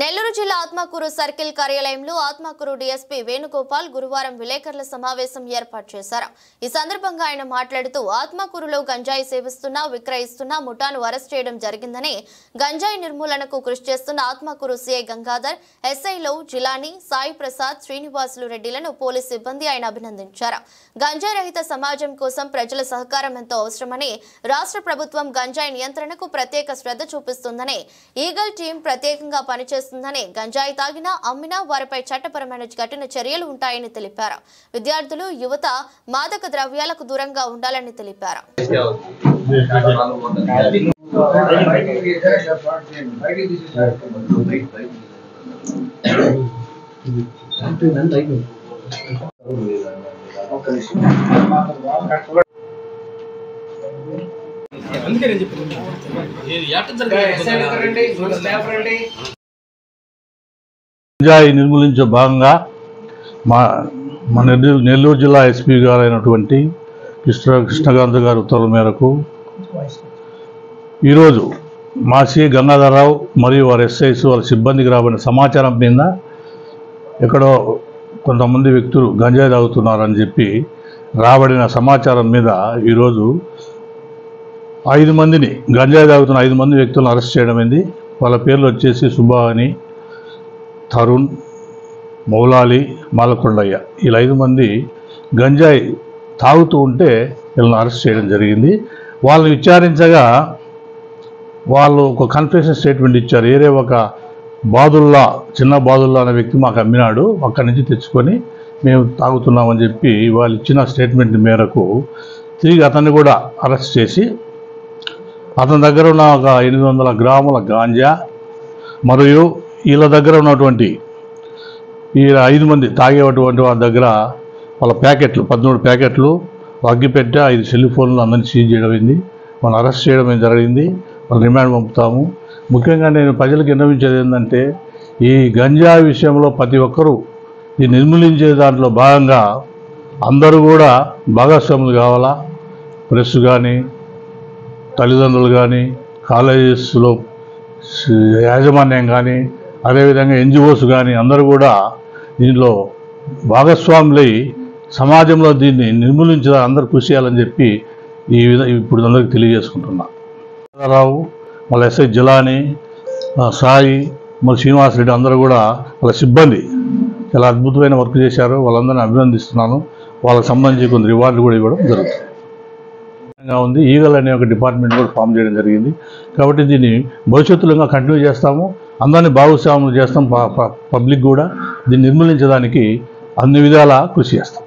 నెల్లూరు జిల్లా ఆత్మకూరు సర్కిల్ కార్యాలయంలో ఆత్మకూరు డీఎస్పీ వేణుగోపాల్ గురువారం విలేకరుల సమావేశం ఏర్పాటు చేశారు. ఈ సందర్భంగా ఆయన మాట్లాడుతూ ఆత్మకూరులో గంజాయి సేవిస్తున్న విక్రయిస్తున్న ముఠాను అరెస్ట్ చేయడం జరిగిందని, గంజాయి నిర్మూలనకు కృషి చేస్తున్న ఆత్మకూరు సీఐ గంగాధర్, ఎస్ఐలో జిలాని, సాయి ప్రసాద్, శ్రీనివాసులు రెడ్డిలను పోలీసు సిబ్బంది ఆయన అభినందించారు. గంజాయి రహిత సమాజం కోసం ప్రజల సహకారం ఎంతో అవసరమని, రాష్ట్ర ప్రభుత్వం గంజాయి నియంత్రణకు ప్రత్యేక శ్రద్ధ చూపిస్తుందని, ఈగల్ టీం ప్రత్యేకంగా పనిచేస్తుందని, గంజాయి తాగినా అమ్మినా వారిపై చట్టపరమైన కఠిన చర్యలు ఉంటాయని తెలిపారు. విద్యార్థులు, యువత మాదక ద్రవ్యాలకు దూరంగా ఉండాలని తెలిపారు. గంజాయి నిర్మూలించే భాగంగా మన నెల్లూరు జిల్లా ఎస్పీ గారు అయినటువంటి కృష్ణకాంత్ గారి ఉత్తర్వుల మేరకు ఈరోజు మా సి గంగాధరరావు మరియు వారి ఎస్ఐస్ వారి సిబ్బందికి రాబడిన సమాచారం మీద ఎక్కడో కొంతమంది వ్యక్తులు గంజాయి తాగుతున్నారని చెప్పి రాబడిన సమాచారం మీద ఈరోజు 5 మందిని గంజాయి తాగుతున్న 5 మంది వ్యక్తులను అరెస్ట్ చేయడమైంది. వాళ్ళ పేర్లు వచ్చేసి సుభాని, తరుణ్, మౌలాలి, మాలకొండయ్య. వీళ్ళ 5 మంది గంజాయి తాగుతూ ఉంటే వీళ్ళని అరెస్ట్ చేయడం జరిగింది. వాళ్ళని విచారించగా వాళ్ళు ఒక కన్ఫెషన్ స్టేట్మెంట్ ఇచ్చారు. ఏరే ఒక బాదుల్లా, చిన్న బాదుల్లా అనే వ్యక్తి మాకు అమ్మినాడు, అక్కడి నుంచి తెచ్చుకొని మేము తాగుతున్నామని చెప్పి వాళ్ళు ఇచ్చిన స్టేట్మెంట్ మేరకు తిరిగి అతన్ని కూడా అరెస్ట్ చేసి అతని దగ్గర ఉన్న ఒక 800 గ్రాముల గాంజా మరియు వీళ్ళ దగ్గర ఉన్నటువంటి ఈ 5 మంది తాగేటువంటి వాళ్ళ దగ్గర వాళ్ళ ప్యాకెట్లు 13 ప్యాకెట్లు, అగ్గిపెట్టె, 5 సెల్ ఫోన్లు అందరినీ సీజ్ చేయడమైంది. వాళ్ళని అరెస్ట్ చేయడం జరిగింది. వాళ్ళు రిమాండ్ పంపుతాము. ముఖ్యంగా నేను ప్రజలకు విన్నవించేది ఏంటంటే, ఈ గంజా విషయంలో ప్రతి ఒక్కరూ ఈ నిర్మూలించే దాంట్లో భాగంగా అందరూ కూడా భాగస్వాములు కావాలా. ప్రెస్ కానీ, తల్లిదండ్రులు కానీ, కాలేజెస్లో యాజమాన్యం కానీ, అదేవిధంగా ఎన్జిఓస్ కానీ అందరూ కూడా దీనిలో భాగస్వాములై సమాజంలో దీన్ని నిర్మూలించడానికి అందరూ కృషి చేయాలని చెప్పి ఇప్పుడు అందరికీ తెలియజేసుకుంటున్నా. రావు, మళ్ళీ ఎస్ఐ జిలాని, సాయి, మళ్ళీ శ్రీనివాసరెడ్డి అందరూ కూడా వాళ్ళ సిబ్బంది చాలా అద్భుతమైన వర్క్ చేశారు. వాళ్ళందరినీ అభినందిస్తున్నాను. వాళ్ళకి సంబంధించి కొన్ని రివార్డులు కూడా ఇవ్వడం జరుగుతుంది. ఉంది ఈగల్ అనే ఒక డిపార్ట్మెంట్ కూడా ఫామ్ చేయడం జరిగింది. కాబట్టి దీన్ని భవిష్యత్తులో ఇంకా కంటిన్యూ చేస్తాము. అందరినీ భాగస్వాములు చేస్తాం. పబ్లిక్ కూడా దీన్ని నిర్మూలించడానికి అన్ని విధాలా కృషి చేస్తాం.